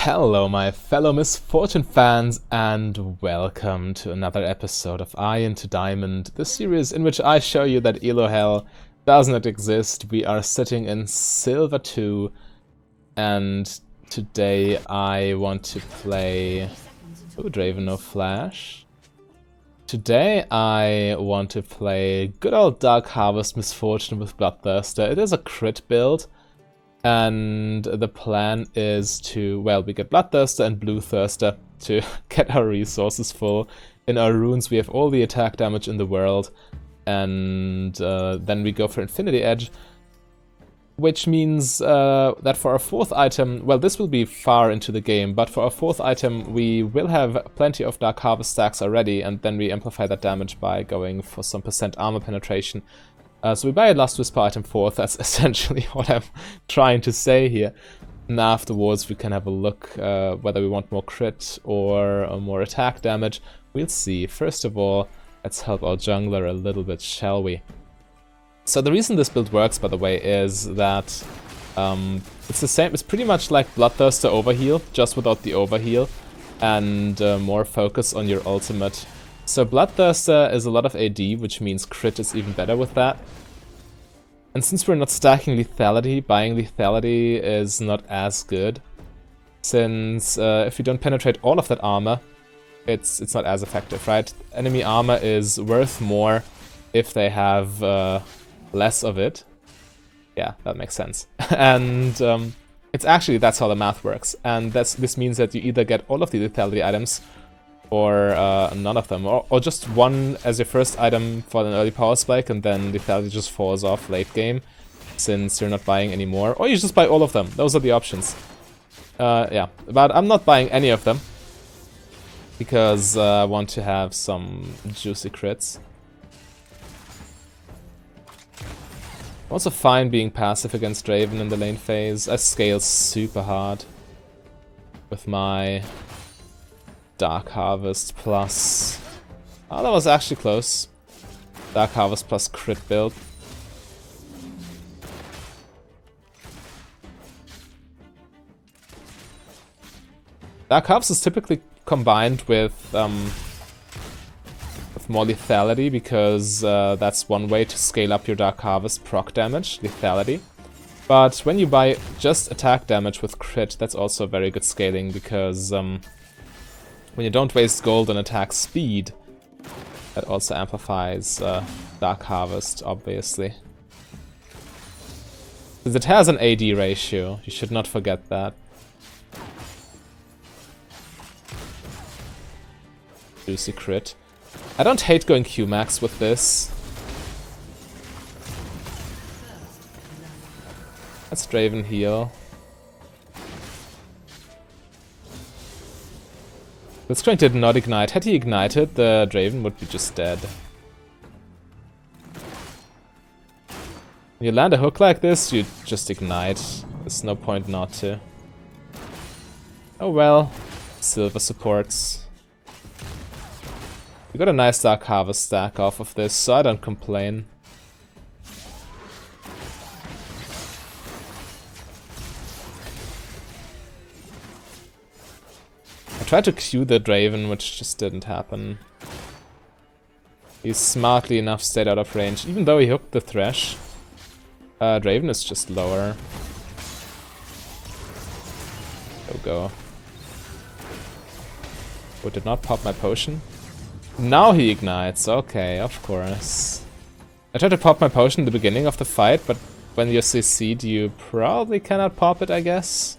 Hello my fellow Misfortune fans and welcome to another episode of Eye into Diamond, the series in which I show you that Elo Hell does not exist. We are sitting in Silver 2 and today I want to play... Oh, Draven no Flash. Today I want to play good old Dark Harvest Misfortune with Bloodthirster. It is a crit build. And the plan is to, well, we get Bloodthirster and Bluethirster to get our resources full. In our runes we have all the attack damage in the world. And then we go for Infinity Edge. Which means that for our fourth item, well, this will be far into the game, but for our fourth item we will have plenty of Dark Harvest stacks already. And then we amplify that damage by going for some % armor penetration. So we buy a Last Whisper item fourth, that's essentially what I'm trying to say here. And afterwards we can have a look whether we want more crit or more attack damage. We'll see. First of all, let's help our jungler a little bit, shall we? So the reason this build works, by the way, is that it's the same, it's pretty much like Bloodthirster Overheal, just without the overheal, and more focus on your ultimate. So Bloodthirster is a lot of AD, which means crit is even better with that. And since we're not stacking lethality, buying lethality is not as good. Since if you don't penetrate all of that armor, it's not as effective, right? Enemy armor is worth more if they have less of it. Yeah, that makes sense. And it's actually, that's how the math works. And this means that you either get all of the lethality items or none of them, or just one as your first item for an early power spike, and then lethality just falls off late game, since you're not buying any more, or you just buy all of them. Those are the options. Yeah, but I'm not buying any of them, because I want to have some juicy crits. I'm also fine being passive against Draven in the lane phase. I scale super hard with my Dark Harvest plus... Oh, that was actually close. Dark Harvest plus crit build. Dark Harvest is typically combined with more lethality, because that's one way to scale up your Dark Harvest proc damage, lethality. But when you buy just attack damage with crit, that's also very good scaling, because when you don't waste gold on attack speed, that also amplifies Dark Harvest, obviously. Because it has an AD ratio, you should not forget that. Juicy crit. I don't hate going Q-max with this. Let's Draven heal. Blitzcrank did not ignite. Had he ignited, the Draven would be just dead. When you land a hook like this, you just ignite. There's no point not to. Oh well. Silver supports. We got a nice Dark Harvest stack off of this, so I don't complain. I tried to Q the Draven, which just didn't happen. He smartly enough stayed out of range, even though he hooked the Thresh. Draven is just lower. Go. Oh, did not pop my potion. Now he ignites, okay, of course. I tried to pop my potion in the beginning of the fight, but when you're CC'd you probably cannot pop it, I guess.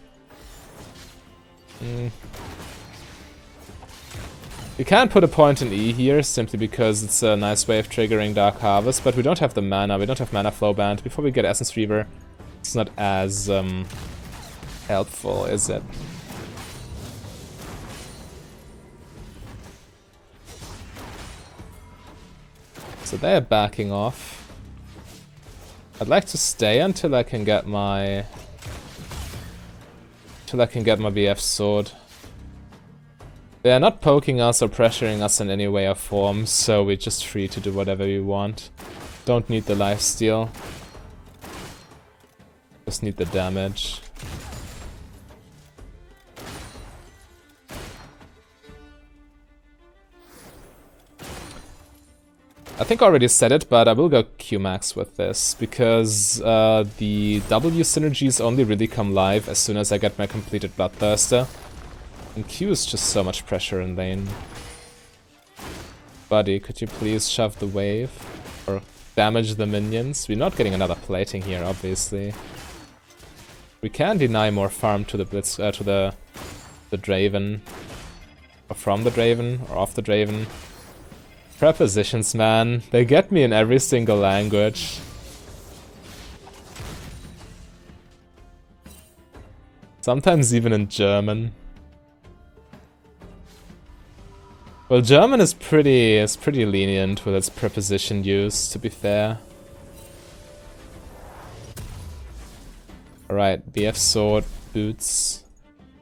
We can't put a point in E here, simply because it's a nice way of triggering Dark Harvest, but we don't have the mana, we don't have mana flow band. Before we get Essence Reaver, it's not as helpful, is it? So they are backing off. I'd like to stay until I can get my... BF sword. They are not poking us or pressuring us in any way or form, so we're just free to do whatever we want. Don't need the lifesteal. Just need the damage. I think I already said it, but I will go Q-Max with this, because the W synergies only really come live as soon as I get my completed Bloodthirster. And Q is just so much pressure in lane. Buddy, could you please shove the wave? Or damage the minions? We're not getting another plating here, obviously. We can deny more farm to the Blitz, to the Draven. Or from the Draven, or off the Draven. Prepositions, man. They get me in every single language. Sometimes even in German. Well, German is pretty lenient with its preposition use, to be fair. Alright, BF Sword, Boots.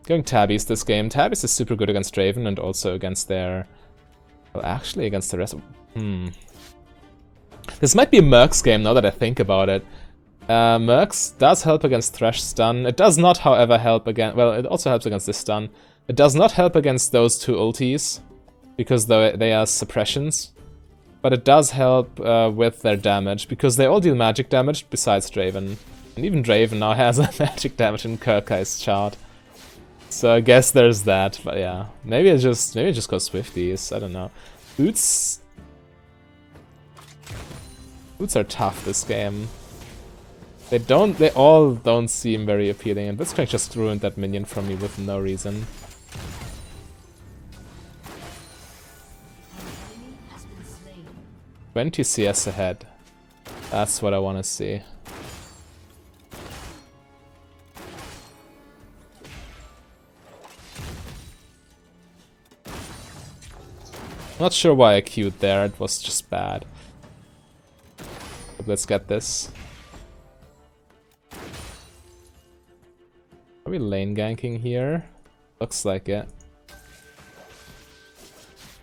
Going Tabbies this game. Tabbies is super good against Draven and also against their... Well, actually against the rest of... This might be a Mercs game now that I think about it. Mercs does help against Thresh stun. It does not, however, help against... Well, it also helps against this stun. It does not help against those two ultis, because they are suppressions. But it does help with their damage, because they all deal magic damage besides Draven. And even Draven now has a magic damage in Kerkai's chart. So I guess there's that, but yeah. Maybe it just go Swifties, I don't know. Boots are tough this game. They all don't seem very appealing, and Blitzcrank just ruined that minion from me with no reason. "20 CS ahead. That's what I wanna see. Not sure why I queued there, it was just bad. But let's get this. Are we lane ganking here? Looks like it.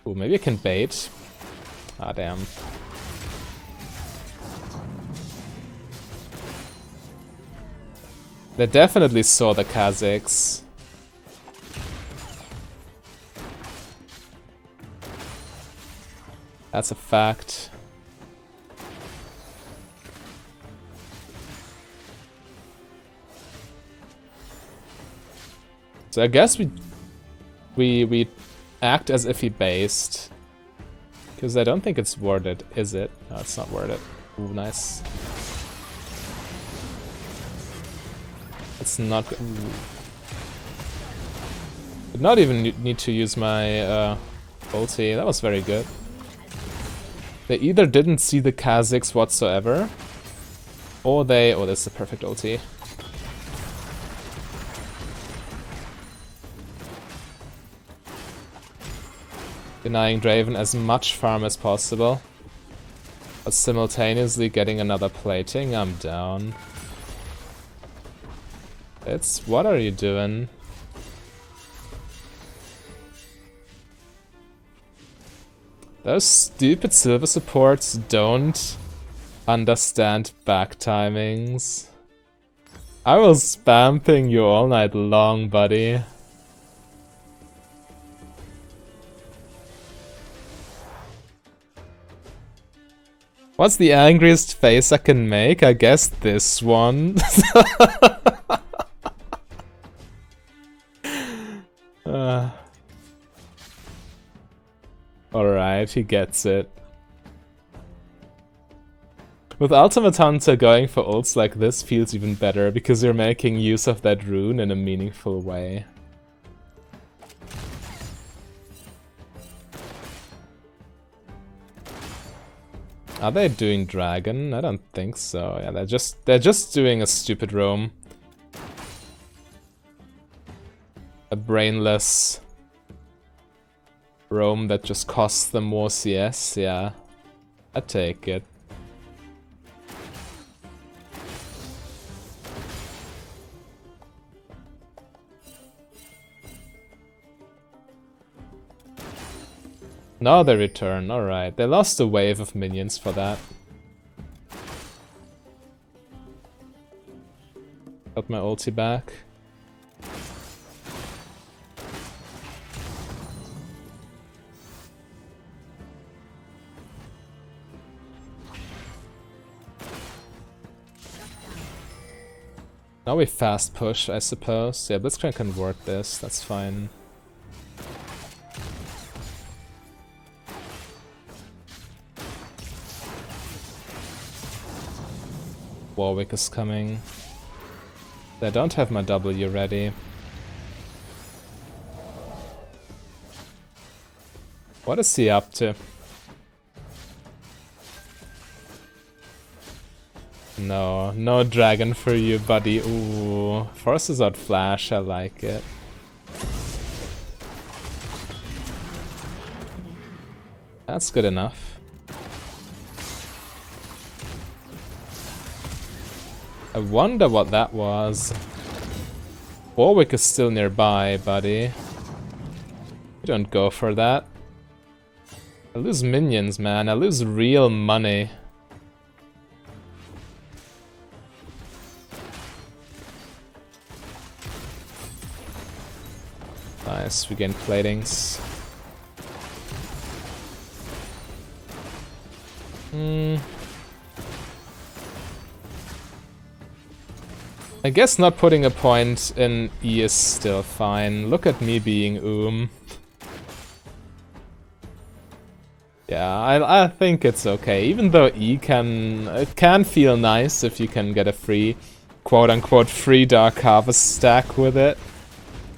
Ooh, maybe I can bait. Ah, damn. They definitely saw the Kazakhs. That's a fact. So I guess we act as if he based. Because I don't think it's worth it, is it? No, it's not worth it. Ooh, nice. It's not... Ooh. Did not even need to use my ulti. That was very good. They either didn't see the Kazakhs whatsoever, or they... Oh, that's the perfect ulti. Denying Draven as much farm as possible, but simultaneously getting another plating. I'm down. What are you doing? Those stupid silver supports don't understand back timings. I will spam ping you all night long, buddy. What's the angriest face I can make? I guess this one. Alright, he gets it. With Ultimate Hunter, going for ults like this feels even better, because you're making use of that rune in a meaningful way. Are they doing dragon? I don't think so. Yeah, they're just doing a stupid roam. A brainless roam that just costs them more CS. Yeah, I take it. Now they return, alright. They lost a wave of minions for that. Got my ulti back. Now we fast push, I suppose. Yeah, Blitzcrank can ward this, that's fine. Warwick is coming. I don't have my W ready. What is he up to? No, no dragon for you, buddy. Ooh, forces out flash, I like it. That's good enough. I wonder what that was. Warwick is still nearby, buddy. You don't go for that. I lose minions, man. I lose real money. Nice, we gain platings. I guess not putting a point in E is still fine. Look at me being Yeah, I think it's okay. Even though E can feel nice if you can get a free, quote-unquote, free Dark Harvest stack with it.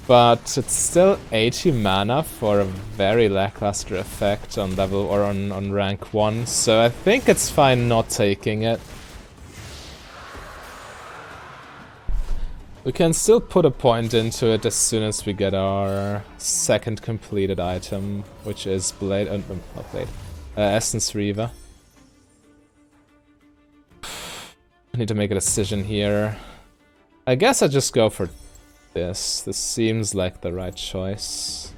But it's still 80 mana for a very lackluster effect on level or on rank 1, so I think it's fine not taking it. We can still put a point into it as soon as we get our second completed item, which is Blade, not Blade, Essence Reaver. I need to make a decision here. I guess I just go for this. This seems like the right choice.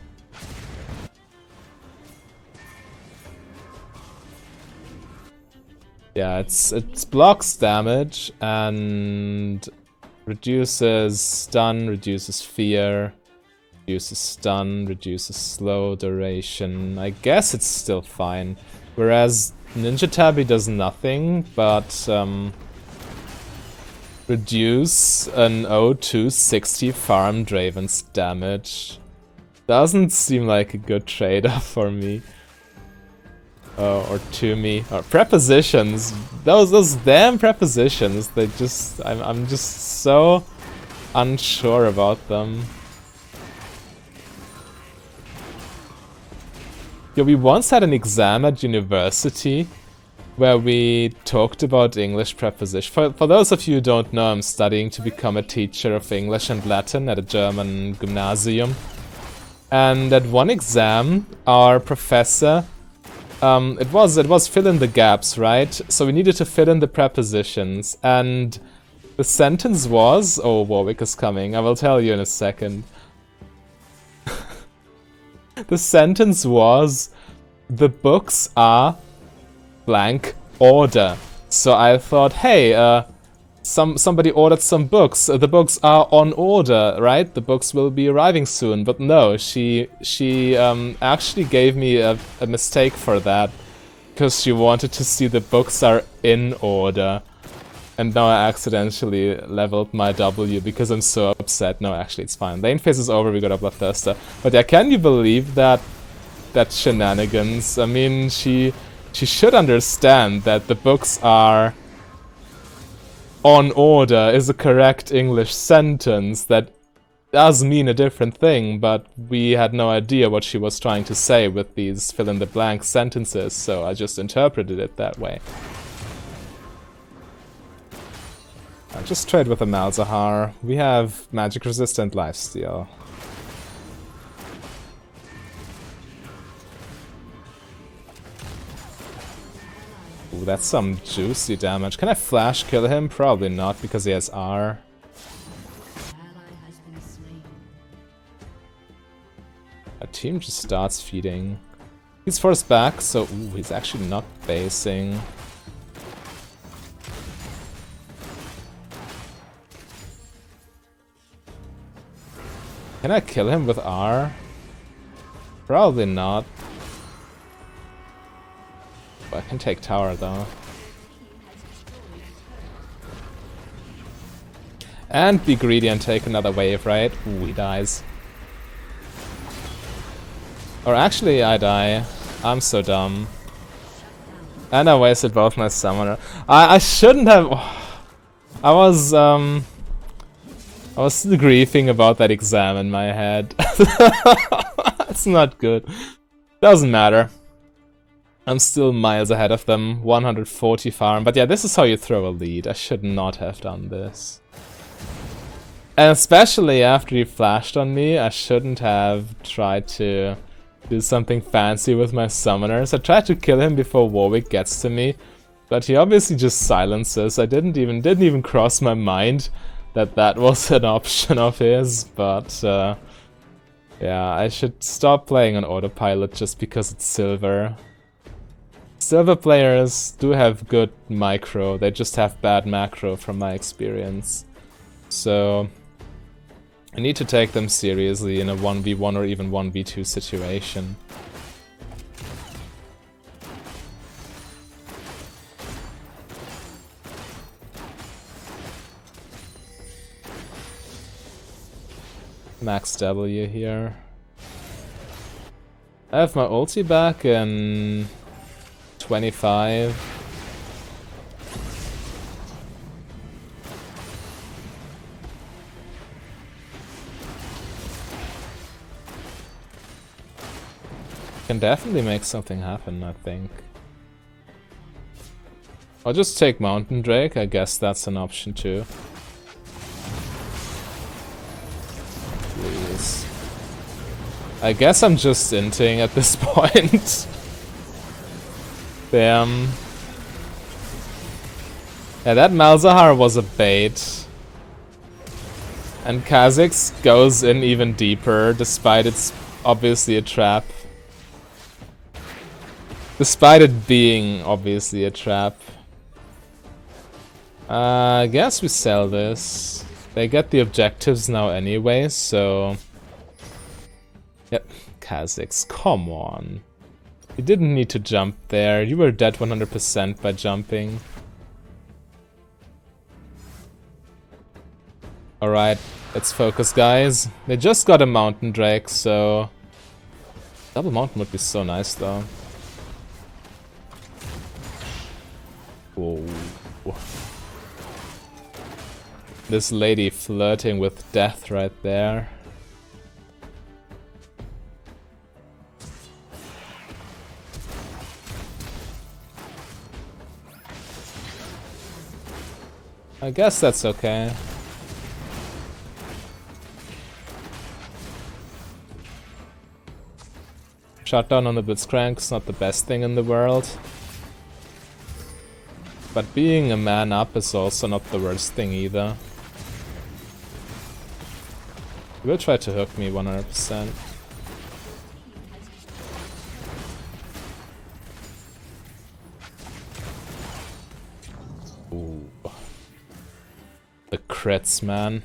Yeah, it's blocks damage and reduces stun, reduces fear, reduces stun, reduces slow duration. I guess it's still fine. Whereas Ninja Tabby does nothing but reduce an 0260 farm Draven's damage. Doesn't seem like a good trade-off for me. Or to me. Or prepositions. Those damn prepositions. They just I'm just so unsure about them. Yeah, we once had an exam at university where we talked about English preposition. For those of you who don't know, I'm studying to become a teacher of English and Latin at a German gymnasium. And at one exam, our professor, it was fill in the gaps, right? So we needed to fill in the prepositions. And the sentence was, oh, Warwick is coming, I will tell you in a second. The sentence was, the books are blank order. So I thought, hey, somebody ordered some books. The books are on order, right? The books will be arriving soon. But no, she actually gave me a mistake for that, because she wanted to see the books are in order. And now I accidentally leveled my W because I'm so upset. No, actually it's fine. Lane phase is over, we got a Bloodthirster. But yeah, can you believe that shenanigans? I mean, she should understand that the books are on order is a correct English sentence that does mean a different thing, but we had no idea what she was trying to say with these fill-in-the-blank sentences, so I just interpreted it that way. I'll just trade with a Malzahar. We have magic-resistant lifesteal. Ooh, that's some juicy damage. Can I flash kill him? Probably not, because he has R. Our team just starts feeding. He's forced back, so ooh, he's actually not basing. Can I kill him with R? Probably not. I can take tower though. And be greedy and take another wave, right? Ooh, he dies. Or actually, I die. I'm so dumb. And I wasted both my summoner. I shouldn't have... I was still grieving about that exam in my head. It's not good. Doesn't matter. I'm still miles ahead of them. 140 farm. But yeah, this is how you throw a lead. I should not have done this. And especially after he flashed on me, I shouldn't have tried to do something fancy with my summoners. I tried to kill him before Warwick gets to me, but he obviously just silences. I didn't even cross my mind that that was an option of his, but yeah, I should stop playing on autopilot just because it's silver. Silver players do have good micro, they just have bad macro from my experience. So I need to take them seriously in a 1v1 or even 1v2 situation. Max W here. I have my ulti back in 25. Can definitely make something happen, I think. I'll just take Mountain Drake, I guess that's an option too. Please. I guess I'm just inting at this point. Damn. Yeah, that Malzahar was a bait. And Kha'Zix goes in even deeper, despite it's obviously a trap. Despite it being obviously a trap. I guess we sell this. They get the objectives now anyway, so... Yep, Kha'Zix, come on. You didn't need to jump there. You were dead 100% by jumping. Alright, let's focus, guys. They just got a Mountain Drake, so... Double Mountain would be so nice, though. Whoa. This lady flirting with death right there. I guess that's okay. Shutdown on the Blitzcrank's not the best thing in the world. But being a man up is also not the worst thing either. He will try to hook me 100%. Ooh. The crits, man.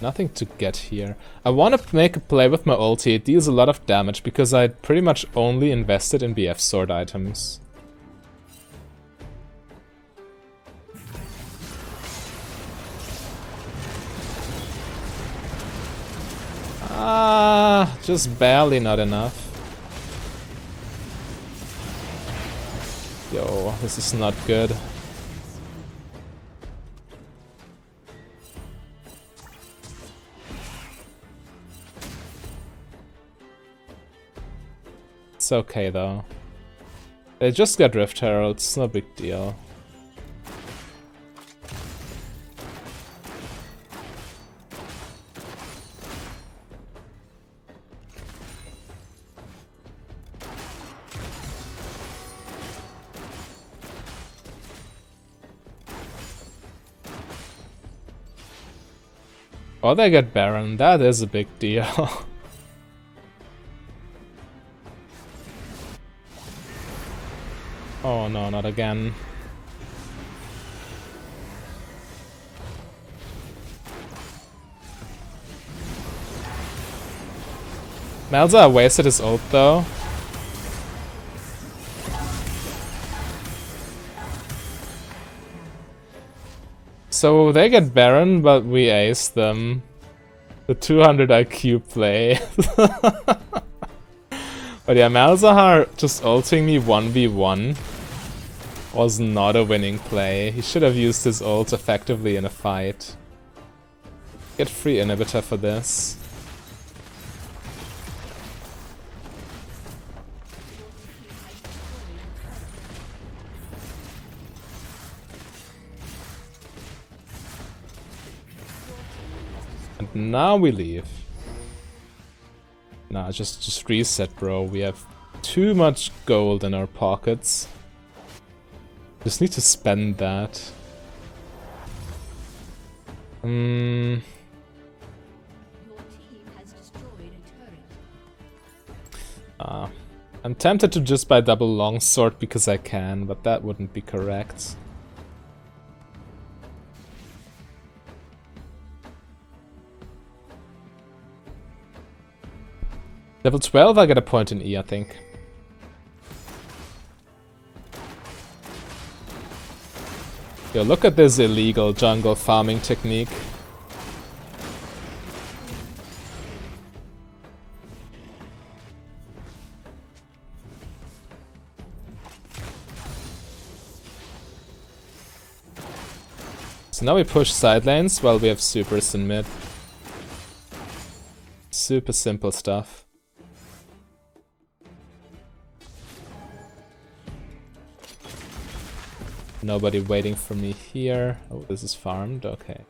Nothing to get here. I want to make a play with my ulti. It deals a lot of damage because I pretty much only invested in BF sword items. Ah, just barely not enough. Yo, this is not good. It's okay though. They just got Rift Heralds, no big deal. Oh, they get Baron, that is a big deal. Oh no, not again. Malzahar wasted his ult though. So they get Baron, but we ace them. The 200 IQ play. But yeah, Malzahar just ulting me 1v1 was not a winning play. He should have used his ult effectively in a fight. Get free inhibitor for this. And now we leave. Nah, just reset, bro. We have too much gold in our pockets. Just need to spend that. I'm tempted to just buy double longsword because I can, but that wouldn't be correct. Level 12, I get a point in E, I think. Yo, look at this illegal jungle farming technique. So now we push side lanes while we have supers in mid. Super simple stuff. Nobody waiting for me here. Oh, this is farmed? Okay.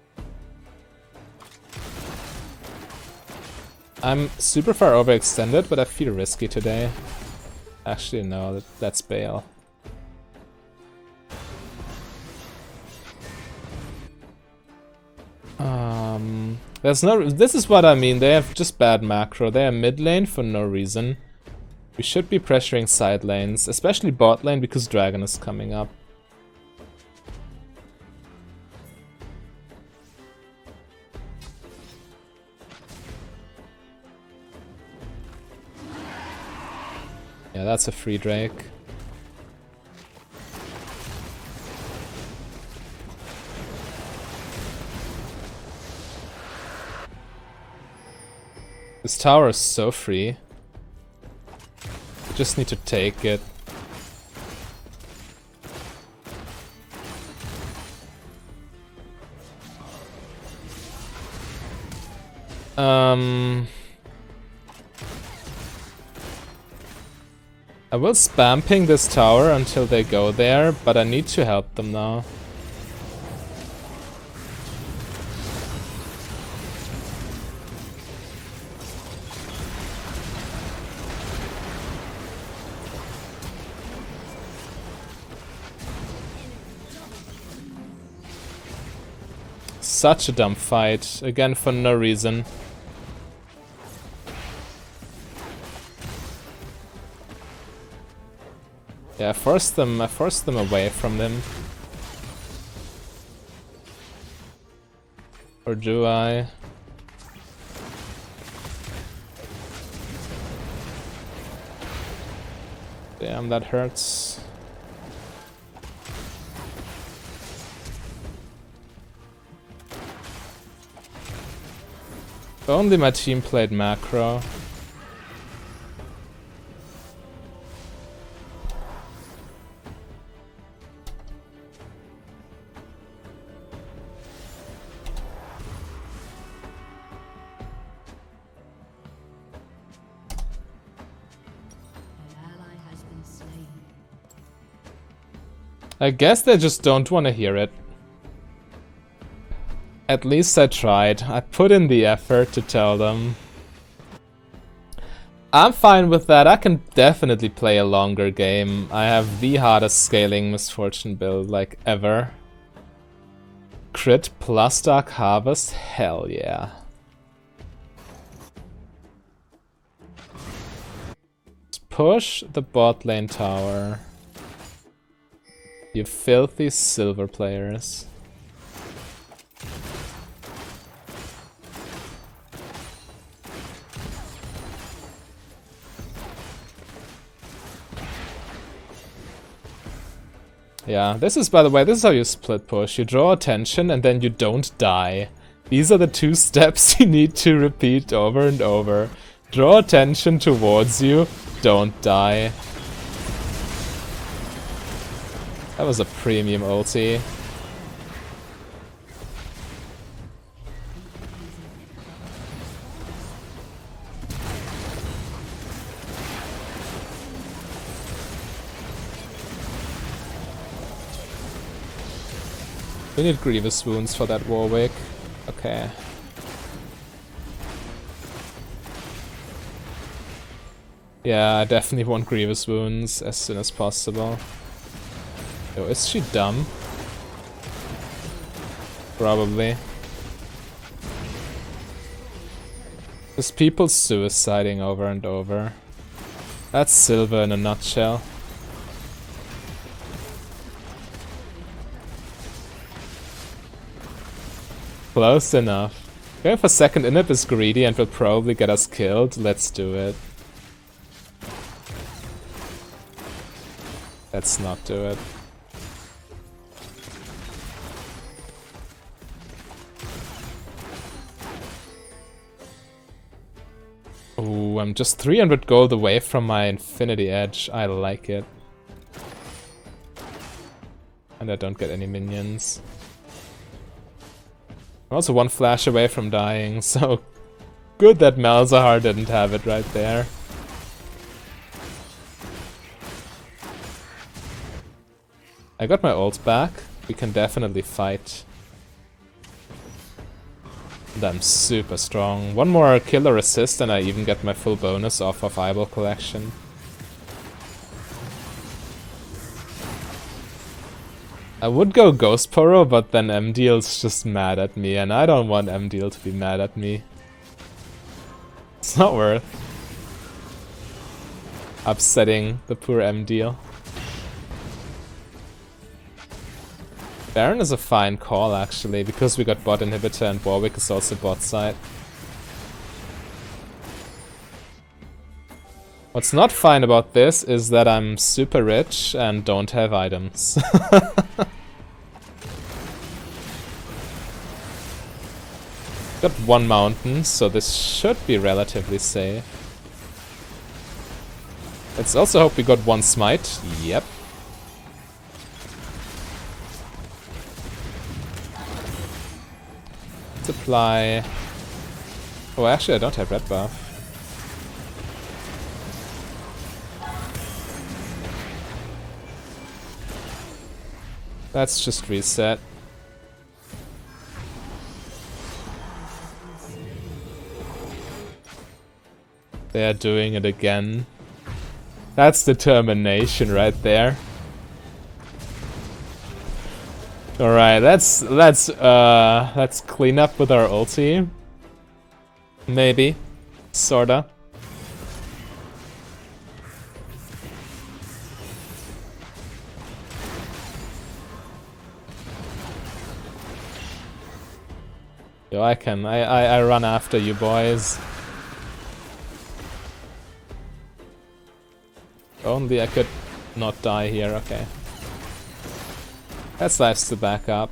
I'm super far overextended, but I feel risky today. Actually, no, that's bail. There's no. This is what I mean. They have just bad macro. They are mid lane for no reason. We should be pressuring side lanes, especially bot lane because Dragon is coming up. Yeah, that's a free Drake. This tower is so free. I just need to take it. I will spam ping this tower until they go there, but I need to help them now. Such a dumb fight, again for no reason. Yeah, I forced them away from them. Or do I? Damn, that hurts. If only my team played macro. I guess they just don't want to hear it. At least I tried. I put in the effort to tell them. I'm fine with that. I can definitely play a longer game. I have the hardest scaling Misfortune build like ever. Crit plus Dark Harvest? Hell yeah. Let's push the bot lane tower. You filthy silver players. Yeah, this is, by the way, this is how you split push. You draw attention and then you don't die. These are the 2 steps you need to repeat over and over. Draw attention towards you, don't die. That was a premium ulti. We need Grievous Wounds for that Warwick. Okay. Yeah, I definitely want Grievous Wounds as soon as possible. Yo, is she dumb? Probably. There's people suiciding over and over. That's Silver in a nutshell. Close enough. Okay, if a second inhib is greedy and will probably get us killed, let's do it. Let's not do it. Ooh, I'm just 300 gold away from my Infinity Edge. I like it. And I don't get any minions. I'm also 1 flash away from dying, so good that Malzahar didn't have it right there. I got my ult back. We can definitely fight. And I'm super strong. 1 more killer assist and I even get my full bonus off of Eyeball Collection. I would go Ghost Poro, but then MDL's just mad at me, and I don't want MDL to be mad at me. It's not worth upsetting the poor MDL. Baron is a fine call, actually, because we got bot inhibitor and Warwick is also bot side. What's not fine about this is that I'm super rich and don't have items. Got 1 mountain, so this should be relatively safe. Let's also hope we got 1 smite. Yep. Supply. Oh, actually I don't have red buff. Let's just reset. They are doing it again. That's determination right there. Alright, let's clean up with our ulti. Maybe. Sorta. Yo, I run after you boys. Only I could not die here, okay. That's nice to back up.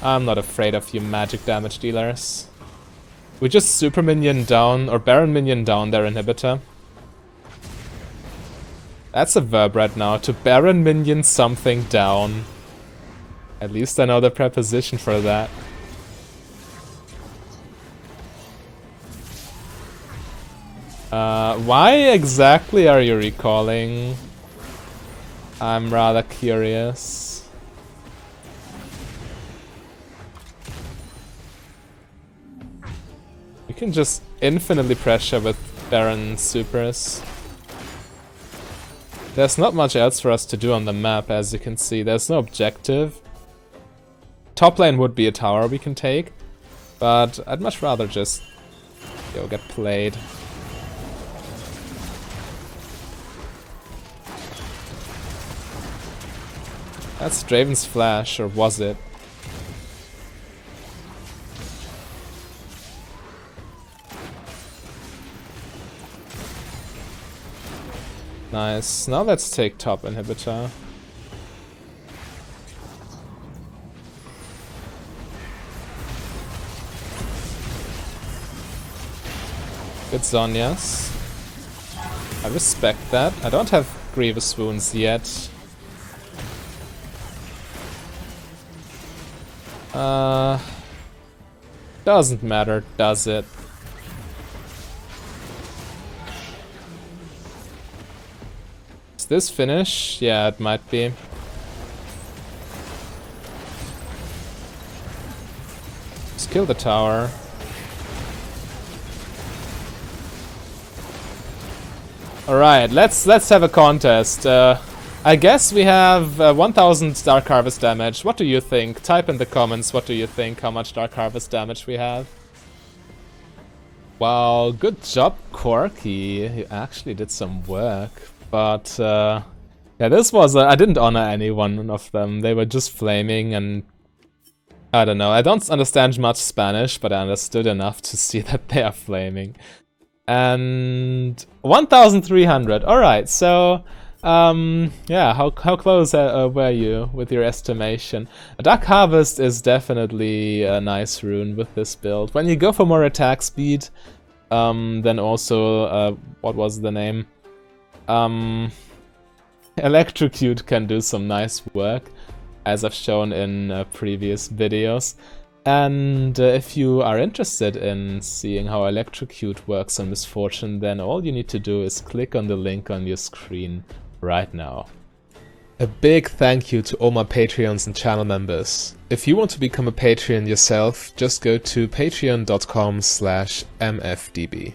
I'm not afraid of you magic damage dealers. We just super minion down, or Baron minion down their inhibitor. That's a verb right now, to Baron minion something down. At least I know the preposition for that. Why exactly are you recalling? I'm rather curious. You can just infinitely pressure with Baron supers. There's not much else for us to do on the map, as you can see. There's no objective. Top lane would be a tower we can take, but I'd much rather just get played. That's Draven's flash, or was it? Nice. Now let's take top inhibitor. Good Zhonyas. I respect that. I don't have Grievous Wounds yet. Doesn't matter, does it? Is this finish? Yeah, it might be. Just kill the tower. Alright, let's have a contest. I guess we have 1000 Dark Harvest damage. What do you think? Type in the comments, what do you think, how much Dark Harvest damage we have? Wow, good job, Corky. You actually did some work. But, yeah, this was... I didn't honor any one of them. They were just flaming and... I don't know. I don't understand much Spanish, but I understood enough to see that they are flaming. And 1,300. Alright, so yeah, how close were you with your estimation? A Dark Harvest is definitely a nice rune with this build. When you go for more attack speed, then also, what was the name? Electrocute can do some nice work, as I've shown in previous videos. And if you are interested in seeing how Electrocute works on Misfortune, then all you need to do is click on the link on your screen right now. A big thank you to all my Patreons and channel members. If you want to become a Patreon yourself, just go to patreon.com/mfdb.